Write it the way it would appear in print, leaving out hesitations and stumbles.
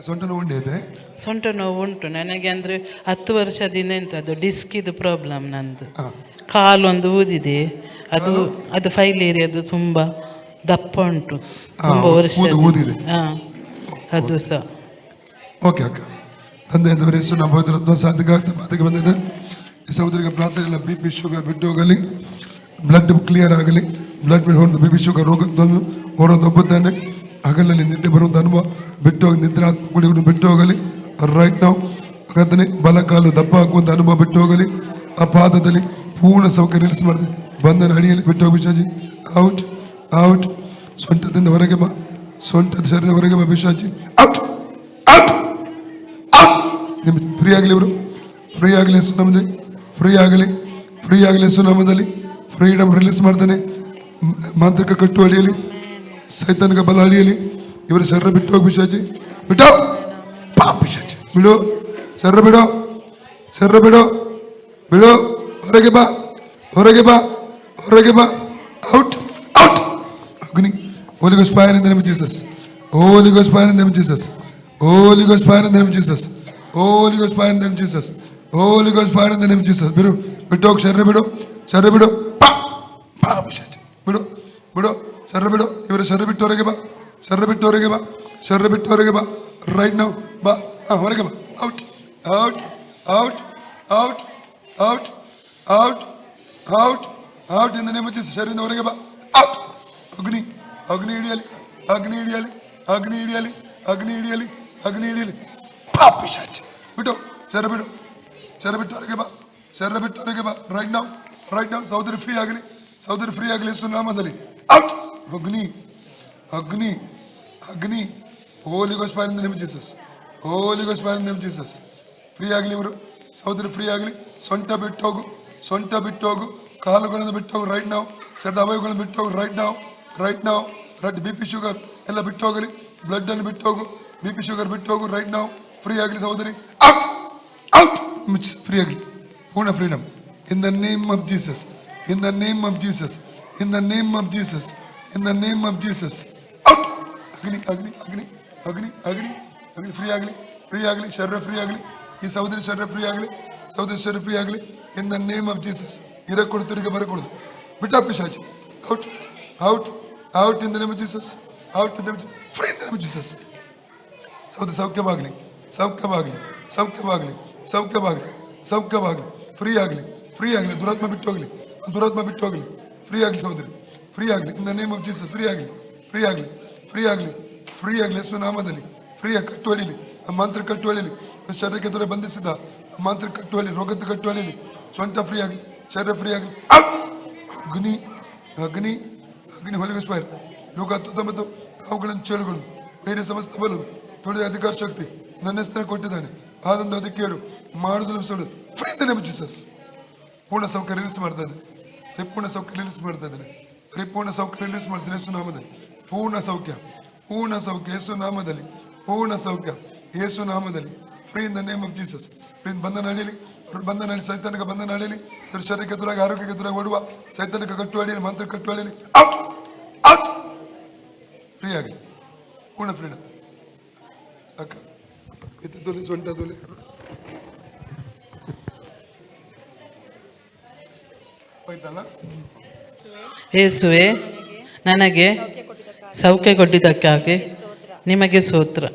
ಸೊಂಟ ನೋವು ಉಂಟು ಸೊಂಟ ನೋವು ಉಂಟು ನನಗೆ. ಅಂದರೆ 10 ವರ್ಷದಿಂದ ಎಂಥದ್ದು ಡಿಸ್ಕಿದು ಪ್ರಾಬ್ಲಮ್ ನಂದು. ಕಾಲೊಂದು ಊದಿದೆ, ಅದು ಫೈಲೇರಿಯಾದು ತುಂಬ ದಪ್ಪ ಉಂಟು, ತುಂಬ ವರ್ಷ ಊದಿದೆ. ಅದು ಸಹ. Okay okay. ತಂದೆ ಎಂದವರ ಹೆಸರು ನಮ್ಮ ಪವಿತ್ರ ಸಾಧ್ಯಕ್ಕೆ ಮಾತಿಗೆ ಬಂದಿದೆ. ಈ ಸಹೋದರಿಗೆ ಪ್ರಾರ್ಥನೆ ಇಲ್ಲ, ಬಿ ಪಿ ಶುಗರ್ ಬಿಟ್ಟು ಹೋಗಲಿ, ಬ್ಲಡ್ ಕ್ಲಿಯರ್ ಆಗಲಿ, ಬ್ಲಡ್ ಹೊರದು ಬಿ ಪಿ ಶುಗರ್ ರೋಗವನ್ನು ಹೊರದು ಒಬ್ಬುತ್ತಾನೆ. ಹಗಲಲ್ಲಿ ನಿದ್ದೆ ಬರುವಂಥ ಅನುಭವ ಬಿಟ್ಟು ಹೋಗಿ, ನಿದ್ರೆ ಆತ್ಮಗಳು ಬಿಟ್ಟು ಹೋಗಲಿ ರೈಟ್ ನಾವು. ಹಾಗಾದ್ರೆ ಬಲಕಾಲು ದಪ್ಪ ಹಾಕುವಂಥ ಅನುಭವ ಬಿಟ್ಟು ಹೋಗಲಿ. ಆ ಪಾದದಲ್ಲಿ ಪೂರ್ಣ ಸೌಕರ್ಯ ರಿಲೀಸ್ ಮಾಡಿದೆ. ಬಂಧನ ಅಡಿಯಲ್ಲಿ ಬಿಟ್ಟು ಹೋಗಿ ಪಿಶಾಚಿ ಔಟ್ ಔಟ್. ಸೊಂಟದಿಂದ ಹೊರಗೆ ಬಾ, ಸೊಂಟದ ಶರೀರ ಹೊರಗೆ ಬಾ ಪಿಶಾಚಿ ಔಟ್ ಔಟ್ ಔಟ್. ನಿಮ್ಗೆ ಫ್ರೀ ಆಗಲಿ, ಇವರು ಫ್ರೀ ಆಗಲಿ ಸುನಾಮದಲ್ಲಿ, ಫ್ರೀ ಆಗಲಿ, ಫ್ರೀ ಆಗಲಿ ಸುನಾಮದಲ್ಲಿ. ಫ್ರೀಡಮ್ ರಿಲೀಸ್ ಮಾಡ್ತಾನೆ. ಮಾಂತ್ರಿಕ ಕಟ್ಟು ಅಡಿಯಲ್ಲಿ, ಸೈತಾನಿಕ ಬಲ ಅಡಿಯಲ್ಲಿ ಇವರ ಶರೀರ ಬಿಟ್ಟು ಹೋಗಿ ಪಿಶಾಚಿ ಬಿಟ್ಟು ಪಿಶಾಚಿ ಬಿಡು, ಶರೀರ ಬಿಡೋ, ಶರೀರ ಬಿಡೋ, ಬಿಡು, ಹೊರಗೆ ಬಾ, ಹೊರಗೆ ಬಾ, ಹೊರಗೆ ಬಾ, ಔಟ್ ಔಟ್. ಅಗ್ನಿ, Holy Ghost fire in the name of Jesus. Holy Ghost fire in the name of Jesus. Holy Ghost fire in the name of Jesus. Holy Ghost fire in the name of Jesus. Holy Ghost fire in the name of Jesus. ಬಿಡು, ಬಿಟ್ಟು ಹೋಗಿ, ಶರೀರ ಬಿಡು, ಶರೀರ ಬಿಡು, ಪಾ ಪಾ ಪಿಶಾಚಿ ಬಿಡು, ಬಿಡು, ಶರೀರ ಬಿಡು. ಇವರ ಶರೀರ ಬಿಟ್ಟು ಹೊರಗೆ ಬಾ, ಶರೀರ ಬಿಟ್ಟು ಹೊರಗೆ ಬಾ, ಶರೀರ ಬಿಟ್ಟು ಹೊರಗೆ ಬಾ ರೈಟ್ ನಾವು ಬಾ. ಹೊರಗೆ ಬಾ, out out out out out out out out in the name of Jesus. ಶರೀರದಿಂದ ಹೊರಗೆ ಬಾ, ಔಟ್. ಅಗ್ನಿ, ಅಗ್ನಿ ಹಿಡಿಯಲಿ, ಅಗ್ನಿ ಹಿಡಿಯಲಿ, ಅಗ್ನಿ ಹಿಡಿಯಲಿ, ಅಗ್ನಿ ಹಿಡಿಯಲಿ, ಅಗ್ನಿ ಹಿಡಿಯಲಿ. ಪಾಪ ಪಿಶಾಚಿ ಬಿಟ್ಟು, ಶರೀರ ಬಿಡು, ಶರೀರ ಬಿಟ್ಟು ಹೊರಗೆ ಬಾ, ಶರೀರ ಬಿಟ್ಟು ಹೊರಗೆ ಬಾ ರೈಟ್ ನಾವು, ರೈಟ್ ನಾವು. ಸಹೋದರಿ ಫ್ರೀ ಆಗಲಿ, ಸಹೋದರಿ ಫ್ರೀ ಆಗಲಿ ಯೇಸು ನಾಮದಲ್ಲಿ. ಔಟ್. ಅಗ್ನಿ, ಅಗ್ನಿ, ಅಗ್ನಿ. Holy ghost fire in the name of Jesus. Holy ghost fire in the name of Jesus. Free ಆಗಲಿ ಇವರು, ಸಹೋದರಿ ಫ್ರೀ ಆಗಲಿ. ಸೊಂಟ ಬಿಟ್ಟು ಹೋಗು, ಸೊಂಟ ಬಿಟ್ಟು ಹೋಗು, ಕಾಲುಗಳನ್ನು ಬಿಟ್ಟು ಹೋಗು ರೈಟ್ ನಾವು. ಶರೀರದ ಅವಯವಗಳನ್ನು ಬಿಟ್ಟು ಹೋಗು ರೈಟ್ ನಾವು, ರೈಟ್ ನಾವು. ರೈಟ್ ಬಿ ಪಿ ಶುಗರ್ ಎಲ್ಲ ಬಿಟ್ಟು ಹೋಗಲಿ, ಬ್ಲಡ್ ಅನ್ನು ಬಿಟ್ಟು ಹೋಗು, ಬಿ ಪಿ ಶುಗರ್ ಬಿಟ್ಟು ಹೋಗು ರೈಟ್ ನಾವು. ಫ್ರೀ ಆಗಲಿ ಸಹೋದರಿ, ಔಟ್ ಔಟ್. ಫ್ರೀ ಆಗಲಿ, ಪೂರ್ಣ freedom in the name of Jesus, in the name of Jesus, in the name of Jesus, in the name of Jesus. Out. ಅಗ್ನಿ, ಅಗ್ನಿ, ಅಗ್ನಿ, ಅಗ್ನಿ, ಅಗ್ನಿ, ಅಗ್ನಿ. ಫ್ರೀ ಆಗಲಿ, ಫ್ರೀ ಆಗಲಿ, ಶರೀರ ಫ್ರೀ ಆಗಲಿ. ಈ ಸಹೋದರಿ ಶರೀರ ಫ್ರೀ ಆಗಲಿ, ಸಹೋದರಿ ಶರೀರ ಫ್ರೀ ಆಗಲಿ in the name of Jesus. ಇರಕೊಡು, ತಿರುಗಿ ಬರಕೊಡುದು, ಬಿಟ್ಟ ಪಿಶಾಚಿ out out out in the name of Jesus. Out in the name, free in the name of Jesus. ಸಹೋದರಿ ಸೌಖ್ಯವಾಗಲಿ, ಸೌಖ್ಯವಾಗಲಿ, ಸೌಖ್ಯವಾಗಲಿ, ಸೌಖ್ಯವಾಗಲಿ, ಸೌಖ್ಯವಾಗಲಿ. ಫ್ರೀ ಆಗಲಿ, ಫ್ರೀ ಆಗಲಿ. ದುರಾತ್ಮ ಬಿಟ್ಟು ಹೋಗಲಿ, ದುರಾತ್ಮ ಬಿಟ್ಟು ಹೋಗಲಿ. ಫ್ರೀ ಆಗಲಿ ಸಹೋದರಿ, ಫ್ರೀ ಆಗಲಿ in the name of Jesus. Free ಆಗಲಿ, ಫ್ರೀ ಆಗಲಿ, ಫ್ರೀ ಆಗಲಿ, ಫ್ರೀ ಆಗಲಿ ಯೇಸು ನಾಮದಲ್ಲಿ. ಫ್ರೀ ಆಗಿ ಕಟ್ಟು ಹೊಡಿಲಿ, ಮಾಂತ್ರಿಕ ಕಟ್ಟು ಹೊಡಿಲಿ. ಶರೀರಕ್ಕೆ ದೂರ ಬಂಧಿಸಿದ ಮಾಂತ್ರಿಕ ಕಟ್ಟು ಹೊಡಿ, ರೋಗದ ಕಟ್ಟು ಹೊಡಿಲಿ. ಸ್ವಂತ ಫ್ರೀ ಆಗಲಿ, ಶರೀರ ಫ್ರೀ ಆಗಲಿ. ಅಗ್ನಿ, ಅಗ್ನಿ, ಅಗ್ನಿ. Holy ghost fire. ಲೋಕ 19 ಅವುಗಳನ್ನು ಚೇಳುಗಳು ಬೇರೆ ಸಮಸ್ತ ಬಲು ತುಳಿದ ಅಧಿಕಾರ ಶಕ್ತಿ ನನ್ನ ಹೆಸರನ್ನು ಕೊಟ್ಟಿದ್ದಾನೆ. ಅದೊಂದು ಅದಕ್ಕೆ ಕೇಳು, ಮಾಡುವುದಿಲ್ಲ ಸುಳ್ಳು. Free in the name of Jesus. ಪೂರ್ಣ ಸೌಕರ್ಯ ರಿಲೀಸ್ ಮಾಡ್ತಾ ಇದ್ದಾನೆ, ಪರಿಪೂರ್ಣ ಸೌಖ್ಯ ರಿಲೀಸ್ ಮಾಡ್ತಾ ಇದ್ದಾನೆ, ಪರಿಪೂರ್ಣ ಸೌಖ್ಯ ರಿಲೀಸ್ ಮಾಡ್ತಾನೆ ಯೇಸು ನಾಮದಲ್ಲಿ. ಪೂರ್ಣ ಸೌಖ್ಯ, ಪೂರ್ಣ ಸೌಖ್ಯ ಯೇಸು ನಾಮದಲ್ಲಿ, ಪೂರ್ಣ ಸೌಖ್ಯ ಯೇಸು ನಾಮದಲ್ಲಿ. Free in the name of Jesus. Free ಬಂಧನ ಅಡಿಯಲ್ಲಿ, ಬಂಧನ ಅಡಿ, ಸೈತಾನಿಕ ಬಂಧನ ಅಡಿಯಲ್ಲಿ, ಇವರು ಶರೀರಕ್ಕೆ ಎದುರಾಗಿ, ಆರೋಗ್ಯಕ್ಕೆ ಎದುರಾಗಿ ಓಡುವ ಸೈತಾನಿಕ ಕಟ್ಟು ಅಡಿಯಲ್ಲಿ, ಮಂತ್ರ ಕಟ್ಟು ಅಡಿಯಲ್ಲಿ ಔಟ್ ಔಟ್. ಫ್ರೀ ಆಗಲಿ, ಪೂರ್ಣ ಫ್ರೀಡಮ್. ಅಕ್ಕ ಎತ್ತು ತೊಲೆ, ಸೊಂಟ ತೊಲೆ. ಯೇಸುವೆ, ನನಗೆ ಸೌಖ್ಯ ಕೊಟ್ಟಿದ್ದಕ್ಕಾಗಿ ನಿಮಗೆ ಸ್ತೋತ್ರ.